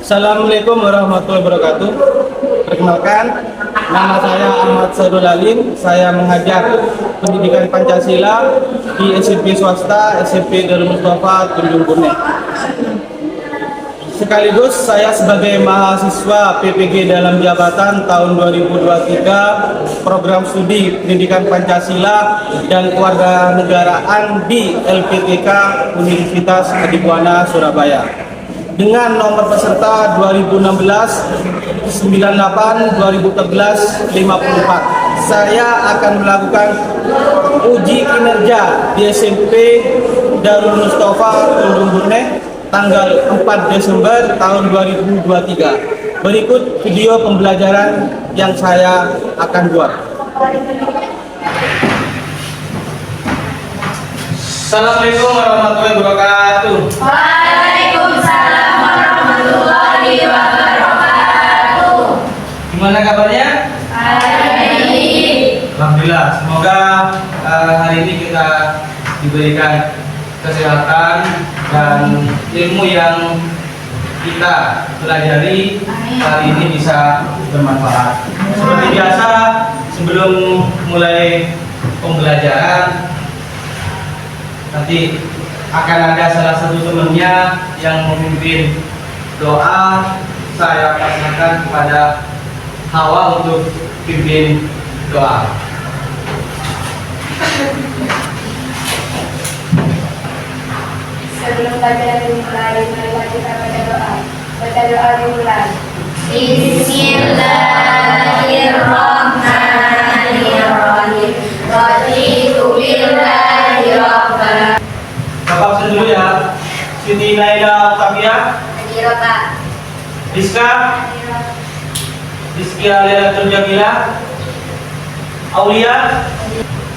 Assalamualaikum warahmatullahi wabarakatuh. Perkenalkan, nama saya Ahmad Saidul Alim. Saya mengajar pendidikan Pancasila di SMP swasta SMP Darul Mustafa Tanjung Bune. Sekaligus saya sebagai mahasiswa PPG dalam jabatan tahun 2023 program studi pendidikan Pancasila dan kewarganegaraan di LPTK Universitas Adibuana Surabaya dengan nomor peserta 2016 98 2014 54. Saya akan melakukan uji kinerja di SMP Darul Mustafa Tanjung Bune tanggal 4 Desember tahun 2023. Berikut video pembelajaran yang saya akan buat. Assalamualaikum warahmatullahi wabarakatuh. Waalaikumsalam warahmatullahi wabarakatuh. Gimana kabarnya? Baik. Alhamdulillah. Semoga hari ini kita diberikan kesehatan dan ilmu yang kita pelajari hari ini bisa bermanfaat. Seperti biasa, sebelum mulai pembelajaran, nanti akan ada salah satu temannya yang memimpin doa. Saya pasrahkan kepada Hawa untuk pimpin doa. Sebelum bacaan dimulai, marilah kita baca doa. Baca doa dimulai. Bismillahirrahmanirrahim. Raditu billahi rabban. Bapak absen dulu ya. Siti Naila Utamiah, Hadiroka. Rizka, Rizkia Lailatul Jamila, Aulia,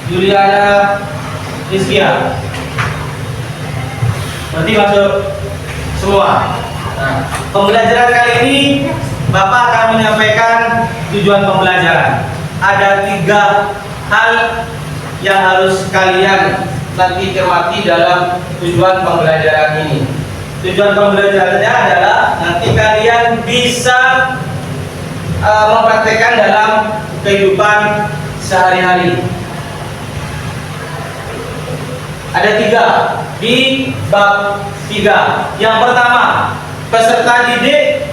Juliana Rizkia. Nanti masuk semua. Nah, pembelajaran kali ini Bapak akan menyampaikan tujuan pembelajaran. Ada 3 hal yang harus kalian nanti cermati dalam tujuan pembelajaran ini. Tujuan pembelajarannya adalah nanti kalian bisa mempraktekkan dalam kehidupan sehari-hari. Ada 3 di bab 3. Yang pertama, peserta didik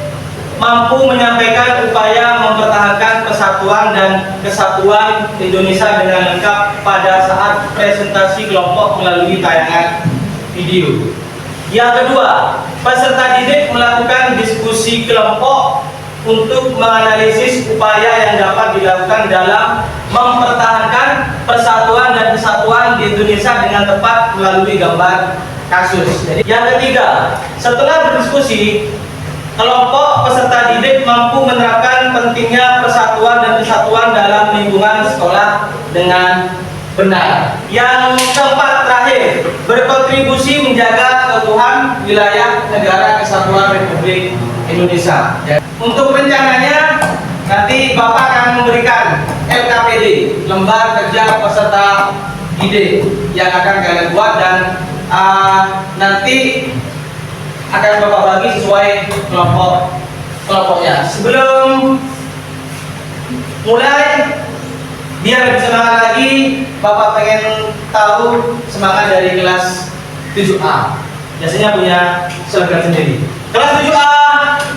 mampu menyampaikan upaya mempertahankan persatuan dan kesatuan Indonesia dengan lengkap pada saat presentasi kelompok melalui tayangan video. Yang kedua, peserta didik melakukan diskusi kelompok untuk menganalisis upaya yang dapat dilakukan dalam mempertahankan persatuan dan kesatuan di Indonesia dengan tepat melalui gambar kasus. Jadi, yang ketiga, setelah berdiskusi, kelompok peserta didik mampu menerapkan pentingnya persatuan dan kesatuan dalam lingkungan sekolah dengan benar. Yang keempat terakhir, berkontribusi menjaga keutuhan wilayah negara kesatuan Republik Indonesia. Untuk rencananya, nanti Bapak akan memberikan LKPD, lembar kerja peserta didik, yang akan kalian buat dan nanti akan Bapak bagi sesuai kelompoknya. Sebelum mulai, biar lebih semangat lagi, Bapak pengen tahu semangat dari kelas 7A. Biasanya punya slogan sendiri. Kelas 7A,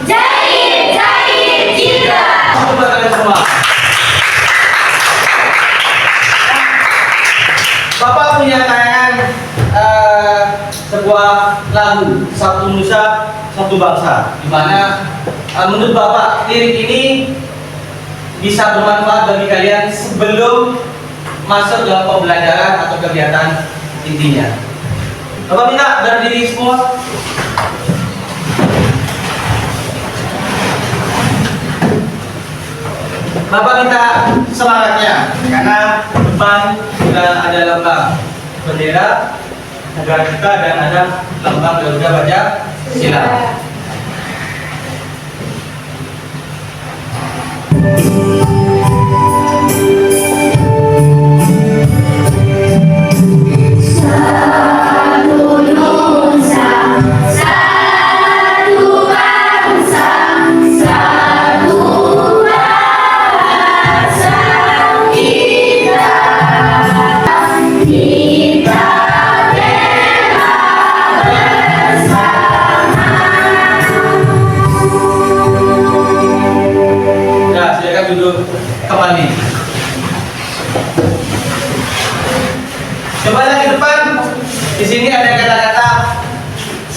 Jahit, jahit, cinta. coba kalian semua. Bapak punya tayangan sebuah lagu Satu Nusa Satu Bangsa, di mana menurut Bapak lirik ini bisa bermanfaat bagi kalian sebelum masuk dalam pembelajaran atau kegiatan intinya. Bapak minta berdiri semua. Bapak minta semangatnya karena depan sudah ada lambang bendera negara kita dan ada lambang Garuda Pancasila. Satu Nusa, satu bangsa.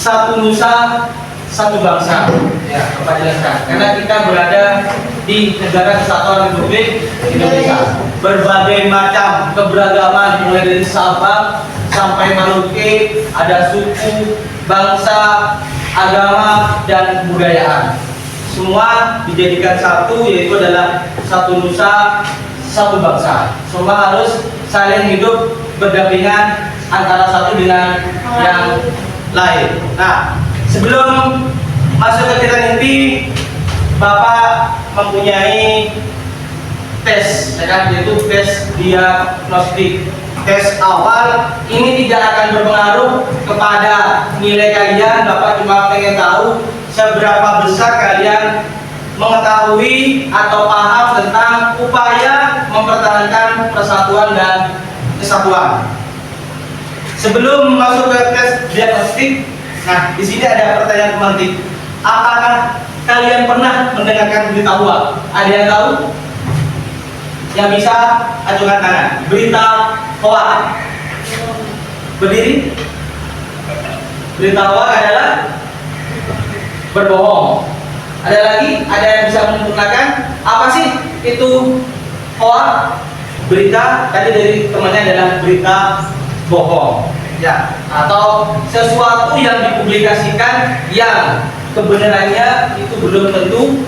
satu nusa, satu bangsa. Ya, Bapak jelaskan. Karena kita berada di Negara Kesatuan Republik Indonesia. Berbagai macam keberagaman mulai dari Sabang sampai Merauke, ada suku, bangsa, agama, dan kebudayaan. Semua dijadikan satu, yaitu adalah satu nusa, satu bangsa. Semua harus saling hidup berdampingan antara satu dengan yang lain. Nah, sebelum masuk ke kita inti, Bapak mempunyai tes, ya kan, yaitu tes diagnostik. Tes awal ini tidak akan berpengaruh kepada nilai kalian. Bapak cuma pengen tahu seberapa besar kalian mengetahui atau paham tentang upaya mempertahankan persatuan dan kesatuan. Sebelum masuk ke tes diagnostik, nah di sini ada pertanyaan pemantik. Apakah kalian pernah mendengarkan berita hoax? Ada yang tahu? Yang bisa acungkan tangan. Berita hoax. Berdiri. Berita hoax adalah berbohong. Ada lagi? Ada yang bisa menyempurnakan? Apa sih itu hoax? Berita tadi dari temannya adalah berita bohong, ya, atau sesuatu yang dipublikasikan yang kebenarannya itu belum tentu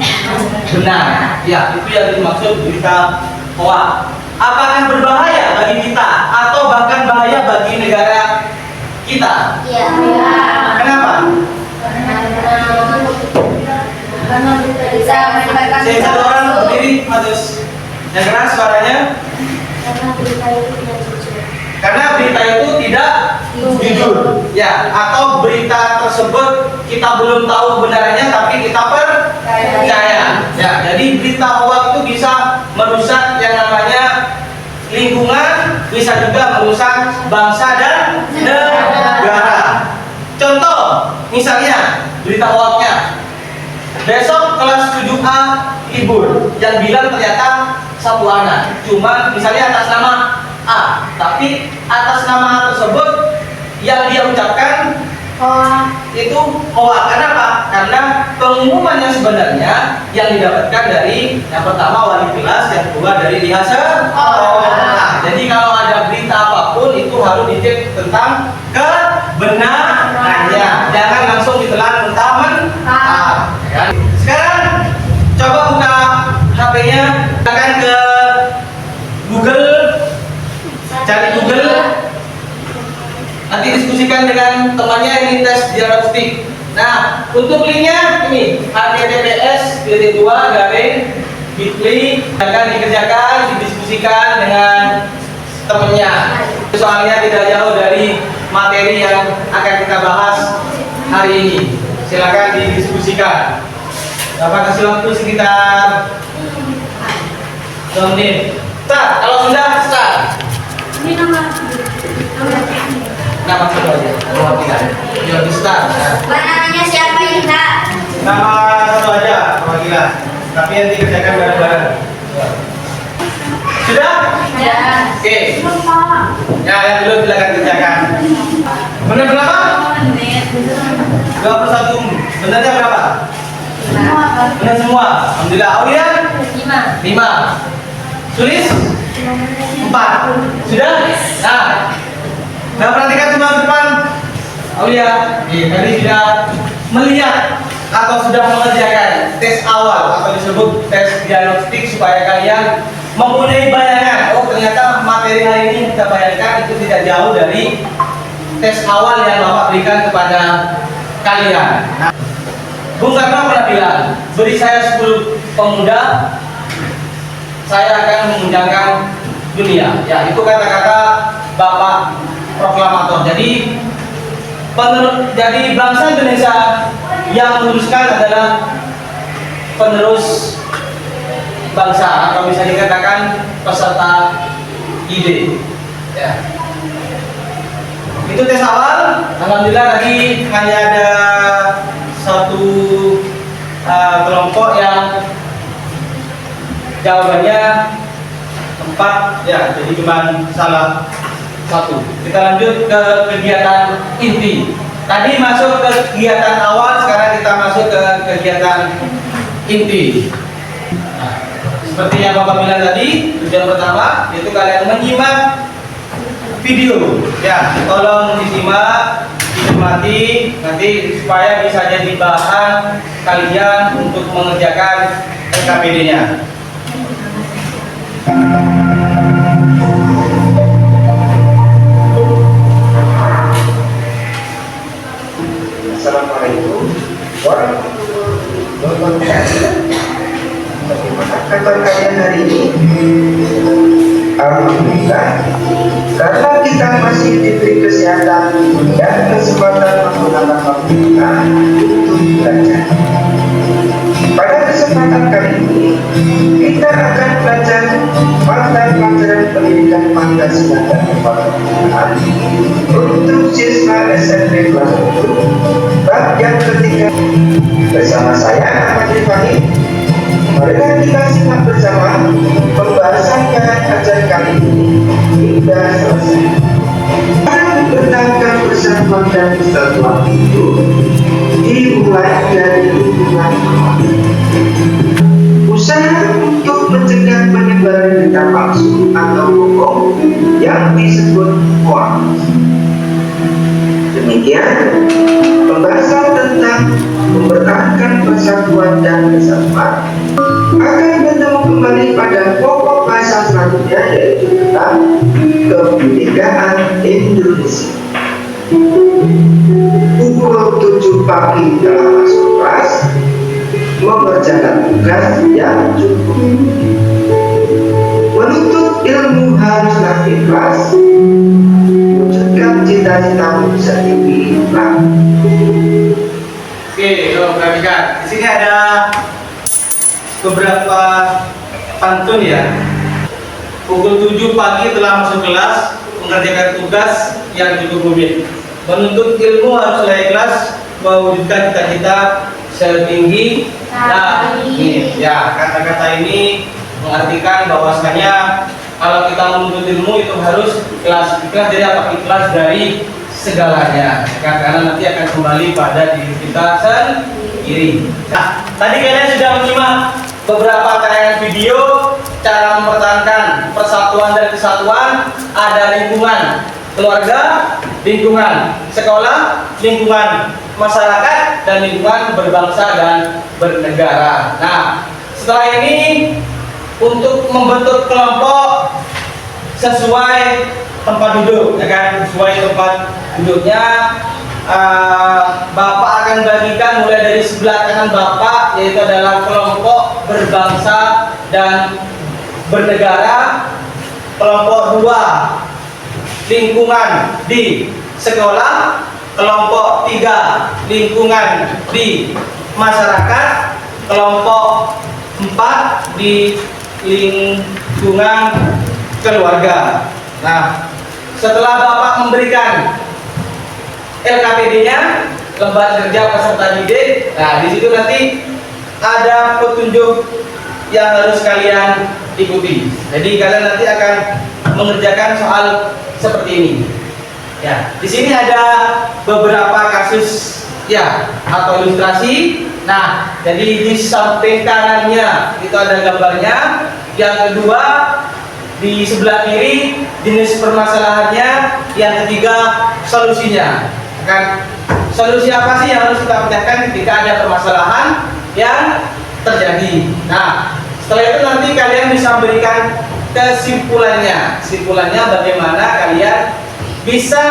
benar. Ya, itu yang dimaksud berita hoax. Apakah berbahaya bagi kita atau bahkan bahaya bagi negara kita? Iya. Kenapa? Karena bisa menyebabkan Saya satu orang berdiri, Matus. Yang keras suaranya. karena berita itu tidak jujur. Karena berita itu tidak jujur, ya, atau berita tersebut kita belum tahu kebenarannya tapi kita percaya. Ya, jadi berita hoax itu bisa merusak yang namanya lingkungan, bisa juga merusak bangsa dan negara. Contoh, misalnya berita hoaxnya, besok kelas 7A libur, yang bilang ternyata satu anak, cuma misalnya atas nama A, tapi atas nama A tersebut yang dia ucapkan itu hoax. Kenapa? Karena pengumuman yang sebenarnya yang didapatkan dari yang pertama wali kelas, yang kedua dari lihat sekolah. Jadi kalau ada berita apapun itu harus dicek tentang kebenarannya, jangan langsung ditelan mentah-mentah. Ya. Sekarang coba buka HP-nya, silakan ke Google, cari Google, nanti diskusikan dengan temannya ini tes diagnostik. Nah, untuk linknya ini https://bit.ly, akan dikerjakan, didiskusikan dengan temannya. Soalnya tidak jauh dari materi yang akan kita bahas hari ini. Silakan didiskusikan. Dapat kasih waktu sekitar 2 menit. Start. Kalau sudah start. Ini Nama satu aja. Perwakilan. Ya, di start. namanya siapa ini, Kak? Nama satu aja perwakilan. Tapi nanti kerjakan bareng-bareng. Sudah? Ya. Oke. Ya, yang belum silakan kerjakan. Benar berapa? 21. Benarnya berapa? Benar semua. Alhamdulillah. Aulia? 5. Sulis? 4. Sudah? Nah, perhatikan semua ke depan. Aulia, tadi sudah melihat atau sudah mengerjakan tes awal atau disebut tes diagnostik supaya kalian mempunyai bayangan. Oh, ternyata materi hari ini yang kita bayangkan itu tidak jauh dari tes awal yang Bapak berikan kepada kalian. Nah, Bung Karno pernah bilang, beri saya 10 pemuda, saya akan mengundangkan dunia. Ya, itu kata-kata Bapak proklamator. Jadi bangsa Indonesia yang meneruskan adalah penerus bangsa, atau bisa dikatakan peserta ide. Ya. Itu tes awal. Alhamdulillah tadi hanya ada satu kelompok yang jawabannya 4, ya, jadi cuma salah 1. Kita lanjut ke kegiatan inti. Tadi masuk ke kegiatan awal, sekarang kita masuk ke kegiatan inti. Nah, seperti yang Bapak bilang tadi, tujuan pertama yaitu kalian menyimak video. Ya, tolong disimak, dicermati nanti supaya bisa jadi bahan kalian untuk mengerjakan LKPD-nya. Assalamualaikum warahmatullahi wabarakatuh. Bagaimana kabar kalian hari ini? Alhamdulillah, karena kita masih diberi kesehatan dan kesempatan menggunakan waktu kita untuk belajar. Pada kesempatan kali ini, kita akan belajar mata pelajaran pendidikan Pancasila dan Kebangsaan untuk siswa SMP kelas 10 bab yang ketiga. Bersama saya Ahmad Irfani. Mari kita simak bersama pembahasan yang ajar kali ini hingga selesai. Mempertahankan persatuan dan kesatuan itu dimulai dari lingkungan keluarga. Usaha untuk mencegah penyebaran berita palsu atau bohong yang disebut hoax. Demikian pembahasan tentang mempertahankan persatuan dan kesatuan akan bertemu kembali pada pokok bahasa selanjutnya, yaitu tentang kebinekaan Indonesia. Pukul 7 pagi telah masuk kelas, mengerjakan tugas yang cukup. Menuntut ilmu haruslah ikhlas, wujudkan cita-citamu setinggi langit. Oke, yuk perhatikan. Di sini ada beberapa pantun ya. Pukul 7 pagi telah masuk kelas, mengerjakan tugas yang cukup rumit. Menuntut ilmu haruslah ikhlas, mewujudkan cita-cita setinggi langit. Ya, kata-kata ini mengartikan bahwasanya kalau kita menuntut ilmu itu harus ikhlas. Ikhlas dari apa? Ikhlas dari segalanya, karena nanti akan kembali pada diri kita sendiri. Nah, tadi kalian sudah menyimak beberapa tayangan video cara mempertahankan persatuan dan kesatuan. Ada lingkungan keluarga, lingkungan sekolah, lingkungan masyarakat, dan lingkungan berbangsa dan bernegara. Nah, setelah ini untuk membentuk kelompok sesuai tempat duduk, ya kan? Sesuai tempat duduknya, Bapak akan bagikan mulai dari sebelah kanan Bapak, yaitu adalah kelompok berbangsa dan bernegara. Kelompok 2, lingkungan di sekolah. Kelompok 3, lingkungan di masyarakat. Kelompok 4, di lingkungan keluarga. Nah, setelah Bapak memberikan LKPD-nya, lembar kerja peserta didik, nah di situ nanti ada petunjuk yang harus kalian ikuti. Jadi kalian nanti akan mengerjakan soal seperti ini. Ya, di sini ada beberapa kasus ya atau ilustrasi. Nah, jadi di samping kanannya itu ada gambarnya. Yang kedua, di sebelah kiri jenis permasalahannya. Yang ketiga, solusinya. Kan, solusi apa sih yang harus kita pecahkan ketika ada permasalahan yang terjadi. Nah, setelah itu nanti kalian bisa berikan kesimpulannya. Kesimpulannya bagaimana kalian bisa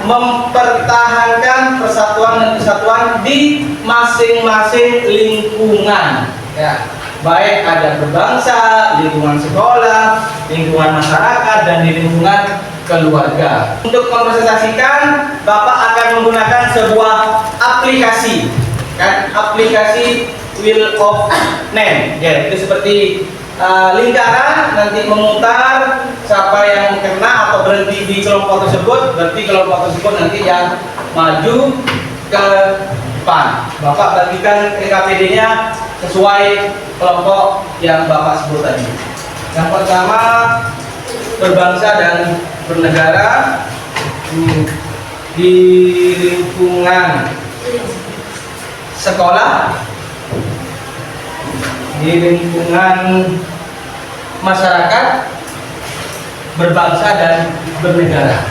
mempertahankan persatuan dan kesatuan di masing-masing lingkungan. Ya, baik ada berbangsa, lingkungan sekolah, lingkungan masyarakat, dan di lingkungan keluarga. Untuk mempresentasikan, Bapak akan menggunakan sebuah aplikasi, kan? Aplikasi Wheel of Name. Ya, itu seperti lingkaran, nanti memutar, siapa yang kena atau berhenti di kelompok tersebut, berarti kelompok tersebut nanti yang maju ke depan. Bapak bagikan LKPD-nya sesuai kelompok yang Bapak sebut tadi. Yang pertama, berbangsa dan bernegara. di lingkungan sekolah, di lingkungan masyarakat, berbangsa dan bernegara.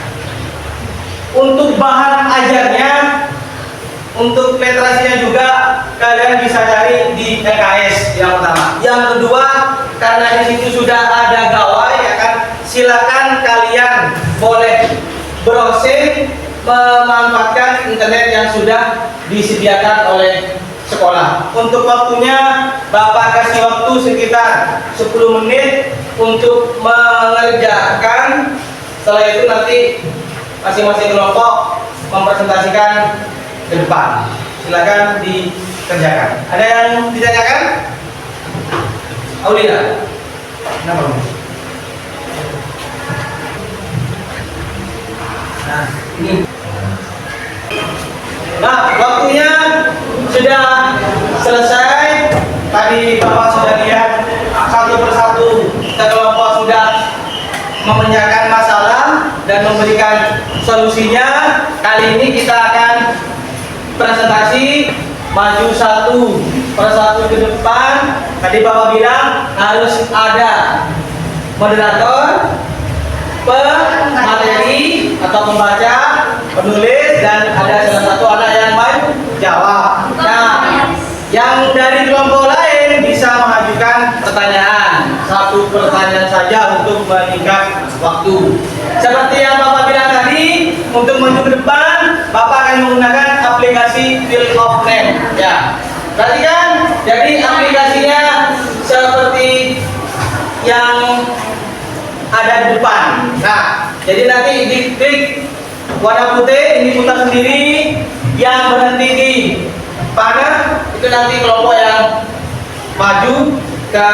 Untuk bahan ajarnya, untuk literasinya juga kalian bisa cari di LKS yang pertama. Yang kedua, karena di situ sudah ada gawai, ya kan, silakan kalian boleh browsing, memanfaatkan internet yang sudah disediakan oleh sekolah. Untuk waktunya, Bapak kasih waktu sekitar 10 menit untuk mengerjakan. Setelah itu nanti masing-masing kelompok mempresentasikan ke depan. Silakan dikerjakan. Ada yang ditanyakan? Aulia, kenapa? Nah, ini. Nah, waktunya sudah selesai. Tadi Bapak sudah lihat satu persatu kelompok sudah memecahkan masalah dan memberikan solusinya. Kali ini kita akan presentasi, maju satu persatu ke depan. Tadi Bapak bilang harus ada moderator, pemateri atau pembaca, penulis, dan ada salah satu anak yang menjawab. Nah, yang dari kelompok lain bisa mengajukan pertanyaan, satu pertanyaan saja untuk meningkat waktu. Seperti yang Bapak bilang tadi, untuk maju ke depan, Bapak akan menggunakan aplikasi Field of Name. Ya, perhatikan. Jadi aplikasinya seperti yang ada di depan. Nah, jadi nanti diklik warna putih, ini putar sendiri. Yang berhenti di panel itu nanti kelompok yang maju ke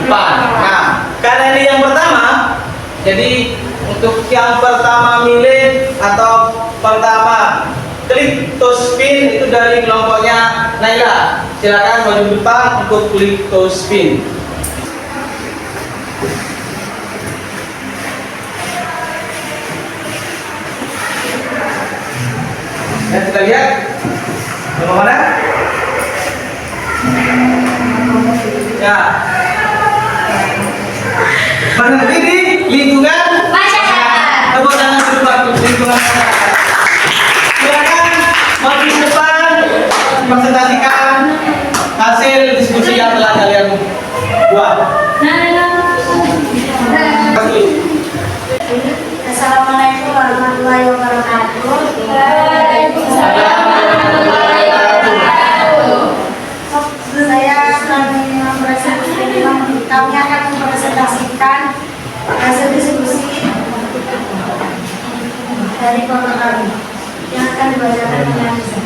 depan. Nah, karena ini yang pertama, jadi untuk yang pertama milih atau pertama klik to spin itu dari kelompoknya Naila. Silakan maju depan untuk klik to spin. Ya, kita lihat bagaimana. Ya, berhenti di lingkungan Masyarakat. tepuk tangan depan lingkungan masyarakat. Silakan maju ke depan, presentasikan hasil diskusi yang telah kalian buat. Assalamualaikum warahmatullahi wabarakatuh. Kami akan mempresentasikan hasil diskusi dari kelompok kami yang akan dibacakan oleh Anissa.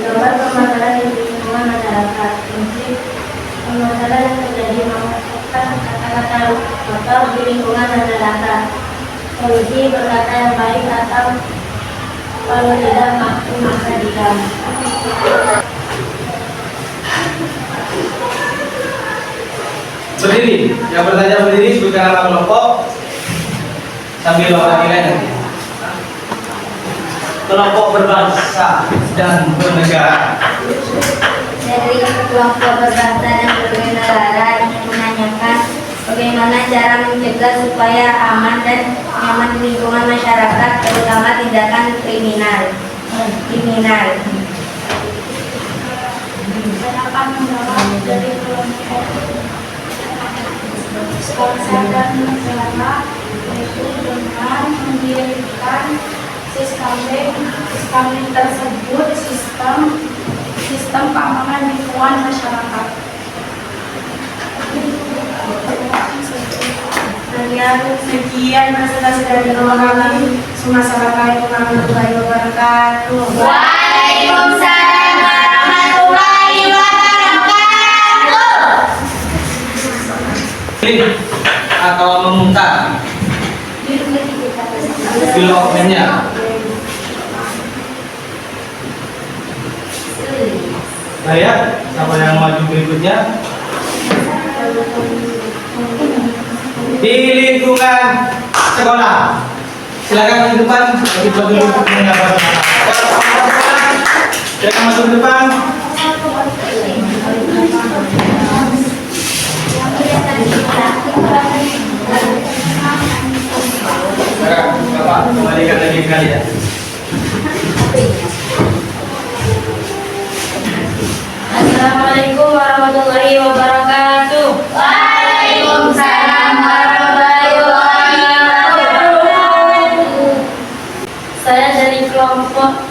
Gambar permasalahan di lingkungan masyarakat. Permasalahan yang terjadi mengakibatkan kata-kata kotor di lingkungan masyarakat. Solusi berkata yang baik atau kalau tidak mampu maka diam. Berdiri, yang bertanya berdiri sebutkan nama kelompok sambil bapak nilai nanti. Kelompok berbangsa dan bernegara. Dari kelompok berbangsa dan bernegara ingin menanyakan bagaimana cara mencegah supaya aman dan nyaman di lingkungan masyarakat, terutama tindakan kriminal. Harapan menolak dari kelompok bangsa dan negara yaitu dengan mendirikan sistem tersebut sistem keamanan lingkungan masyarakat. Sekian presentasi dari kami. Assalamualaikum warahmatullahi wabarakatuh. Waalaikumsalam warahmatullahi wabarakatuh. Klik atau memutar filenya. Saya siapa yang maju berikutnya? Di lingkungan sekolah. Silakan masuk depan. Kita dulu menyabar. Silakan masuk depan. Sekarang Bapak kembalikan lagi sekali ya. Assalamualaikum warahmatullahi wabarakatuh. Waalaikumsalam warahmatullahi wabarakatuh. Saya dari kelompok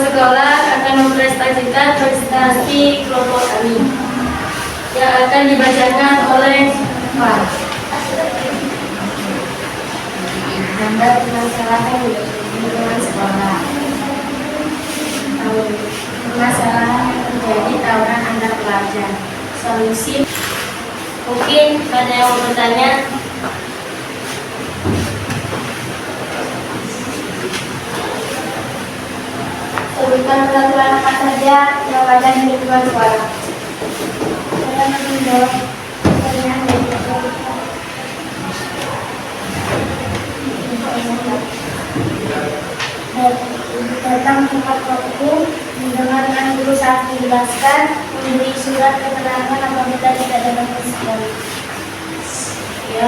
sekolah akan mempresentasikan prestasi kelompok kami yang akan dibacakan oleh Pak. Gambar permasalahan di lingkungan sekolah. Permasalahan yang terjadi tawuran antar pelajar. Solusi. Mungkin ada yang mau bertanya. Sebutkan peraturan apa saja yang ada di lingkungan sekolah. Saya menjawab pertanyaan dari datang tempat waktu, mendengarkan guru saat dijelaskan, memberi surat keterangan apabila tidak dapat respon. Ya,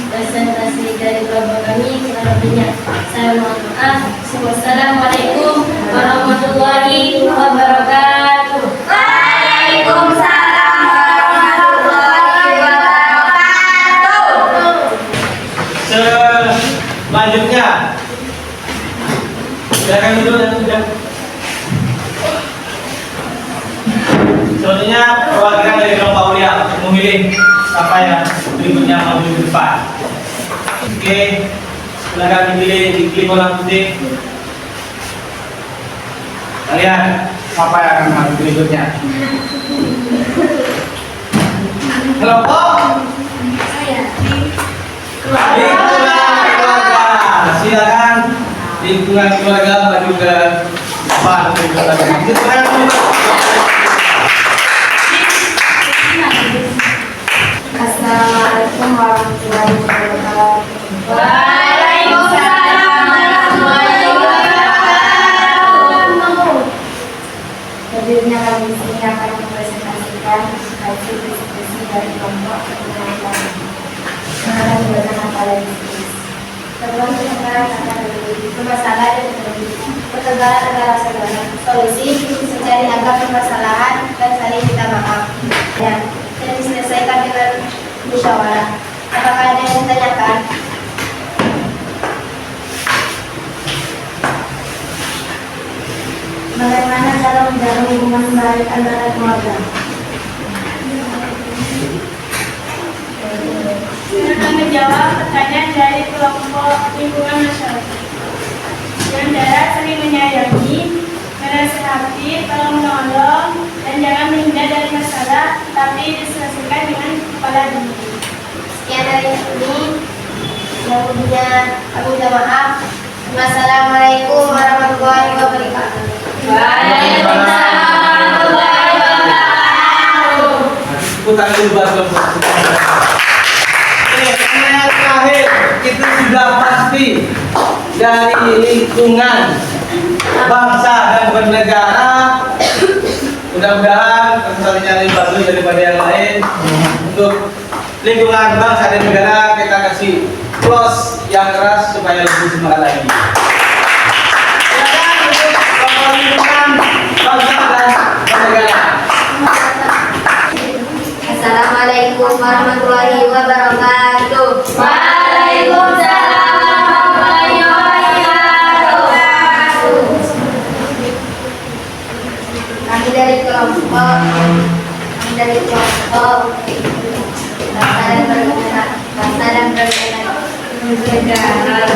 presentasi dari kelompok kami kurang lebihnya saya mohon maaf. Wassalamualaikum warahmatullahi wabarakatuh. Waalaikumsalam warahmatullahi wabarakatuh. Selanjutnya, silakan duduk dan sudah. Selanjutnya perwakilan dari kelompok Aulia untuk memilih siapa yang berikutnya maju ke depan. Oke, silakan dipilih di klik warna putih. Kalian siapa yang akan maju berikutnya? Kelompok lingkungan keluarga. Silakan lingkungan keluarga maju ke depan untuk berikutnya. Assalamualaikum warahmatullahi wabarakatuh. Waalaikumsalam warahmatullahi wabarakatuh. Selanjutnya kami di sini akan mempresentasikan hasil diskusi dari kelompok lingkungan kami. Yang akan dibacakan pada diskusi. Temuan sementara akan terjadi permasalahan yang terjadi ketegangan antara saudara. Solusi mencari agar permasalahan dan saling minta maaf. Ya, dan diselesaikan dengan musyawarah. Apakah ada yang ditanyakan? Bagaimana cara menjaga hubungan baik antara keluarga? Akan menjawab pertanyaan dari kelompok lingkungan masyarakat. Yang darat saling menyayangi, menasihati, tolong menolong, dan jangan menghindar dari masalah, tapi diselesaikan dengan kepala dingin. Sekian dari ini. Yang lebihnya kami minta maaf. Wassalamualaikum warahmatullahi wabarakatuh. Waalaikumsalam warahmatullahi wabarakatuh. Putar dulu bahasa pertanyaan terakhir itu sudah pasti dari lingkungan bangsa dan bernegara. Mudah-mudahan presentasinya lebih bagus daripada yang lain. Untuk lingkungan bangsa dan negara kita kasih close yang keras supaya lebih semangat lagi. Silakan untuk kelompok lingkungan bangsa dan bernegara. Assalamualaikum warahmatullahi wabarakatuh. Waalaikumsalam warahmatullahi wabarakatuh. Kami dari kelompok bangsa dan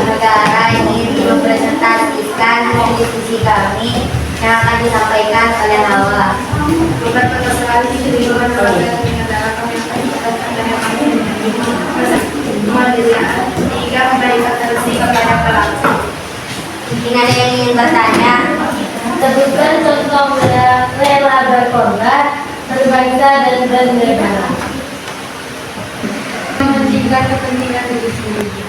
negara ingin mempresentasikan hasil diskusi kami yang akan disampaikan oleh Hawa. Beberapa sekali di lingkungan keluarga negara kami akan sehingga memberikan solusi kepada pelaku. Mungkin ada yang ingin bertanya? Sebutkan contoh rela berkorban, berbangsa dan bernegara. Mementingkan kepentingan diri sendiri.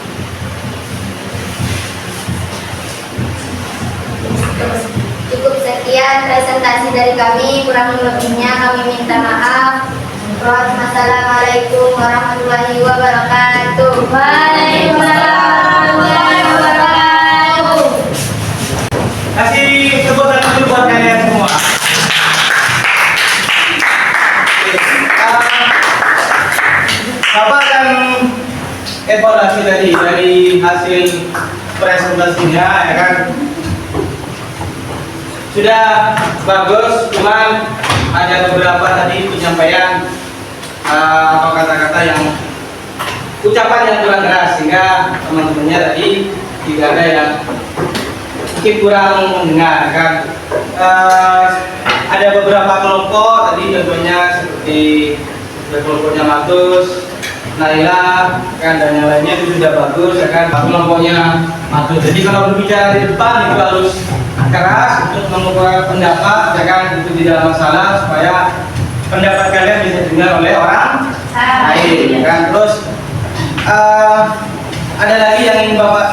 Sekian presentasi dari kami, kurang lebihnya kami minta maaf. Wassalamualaikum warahmatullahi wabarakatuh. Waalaikumsalam warahmatullahi wabarakatuh. Kasih tepuk tangan dulu buat kalian semua. Bapak akan evaluasi tadi dari hasil presentasinya, ya kan? Sudah bagus, cuman ada beberapa tadi penyampaian atau kata-kata yang ucapan yang kurang keras, sehingga teman-temannya tadi tidak ada yang mungkin kurang mendengar, kan? Ada beberapa kelompok tadi contohnya seperti kelompoknya Matus, Naila, kan, dan yang lainnya itu sudah bagus, ya kan? Kelompoknya Matus. Jadi kalau berbicara di depan itu harus keras untuk mengeluarkan pendapat, ya kan? Itu tidak masalah supaya pendapat kalian bisa didengar oleh orang lain, ya kan? Terus ada lagi yang ingin Bapak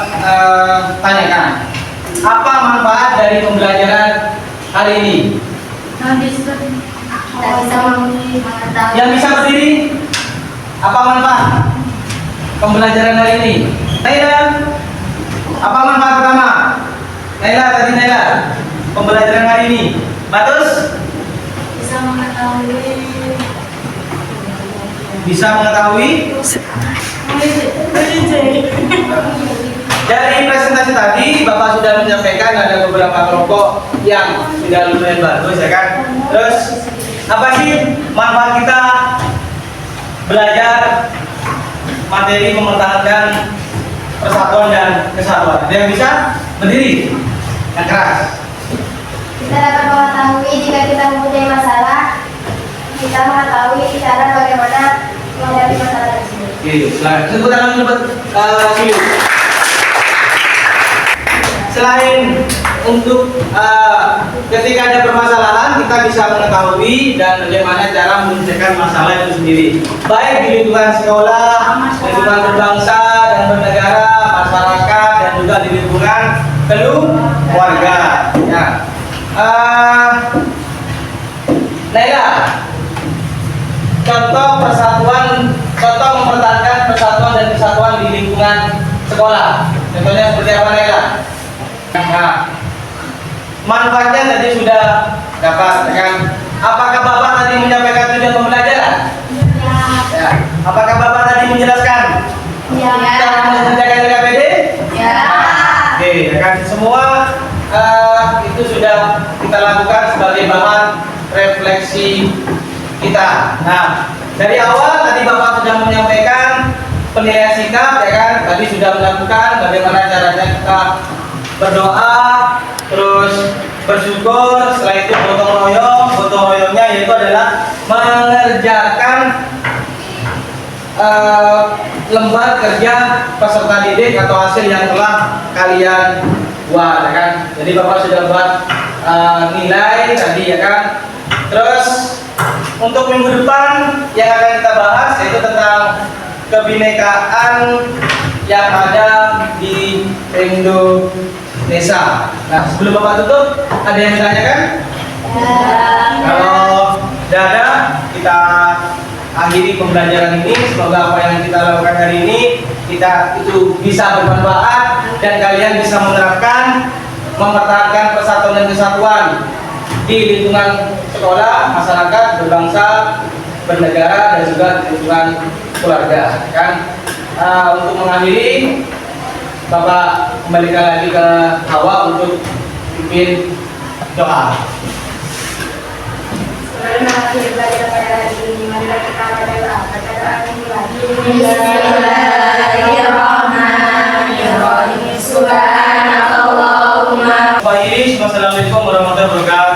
tanyakan. Apa manfaat dari pembelajaran hari ini? Yang bisa berdiri? Apa manfaat pembelajaran hari ini? Naila, apa manfaat pertama? Naila, tadi Naila, pembelajaran hari ini. Batus? Bisa mengetahui? Dari presentasi tadi, Bapak sudah menyampaikan ada beberapa kelompok yang sudah lumayan bagus, ya kan? Terus, apa sih manfaat kita belajar materi mempertahankan persatuan dan kesatuan? Ada yang bisa berdiri? Yang keras. Kita dapat mengetahui jika kita mempunyai masalah, kita mengetahui cara bagaimana menghadapi masalah tersebut. Oke, sebut tangan dulu, Siu. Selain untuk ketika ada permasalahan, kita bisa mengetahui dan bagaimana cara menyelesaikan masalah itu sendiri, baik di lingkungan sekolah, lingkungan berbangsa dan bernegara, masyarakat, dan juga di lingkungan keluarga. Ya. Naila, contoh persatuan, contoh mempertahankan persatuan dan kesatuan di lingkungan sekolah. Contohnya seperti apa, Naila? Nah, manfaatnya tadi sudah dapat, kan? Apakah Bapak tadi menyampaikan tujuan pembelajaran? Ya. Apakah Bapak tadi menjelaskan cara mengerjakan LKPD? Ya. Oke, ya kan? Semua itu sudah kita lakukan sebagai bahan refleksi kita. Nah, dari awal tadi Bapak sudah menyampaikan penilaian sikap, ya kan? Tadi sudah melakukan bagaimana caranya kita berdoa, terus bersyukur, setelah itu gotong royongnya yaitu adalah mengerjakan lembar kerja peserta didik atau hasil yang telah kalian buat, ya kan? Jadi Bapak sudah buat nilai tadi, ya kan? Terus untuk minggu depan yang akan kita bahas yaitu tentang kebinekaan yang ada di Indonesia. Nah, sebelum Bapak tutup, ada yang ditanyakan? Kalau tidak ada, kita akhiri pembelajaran ini. Semoga apa yang kita lakukan hari ini itu bisa bermanfaat dan kalian bisa menerapkan mempertahankan persatuan dan kesatuan di lingkungan sekolah, masyarakat, berbangsa, bernegara, dan juga di lingkungan keluarga, kan? Untuk mengakhiri, Bapak kembalikan lagi ke Hawa untuk pimpin doa. Terima kasih belajar pada hari ini. Marilah kita berdoa. Bismillahirrahmanirrahim. Subhanakallahumma. Baik, wassalamualaikum warahmatullahi wabarakatuh.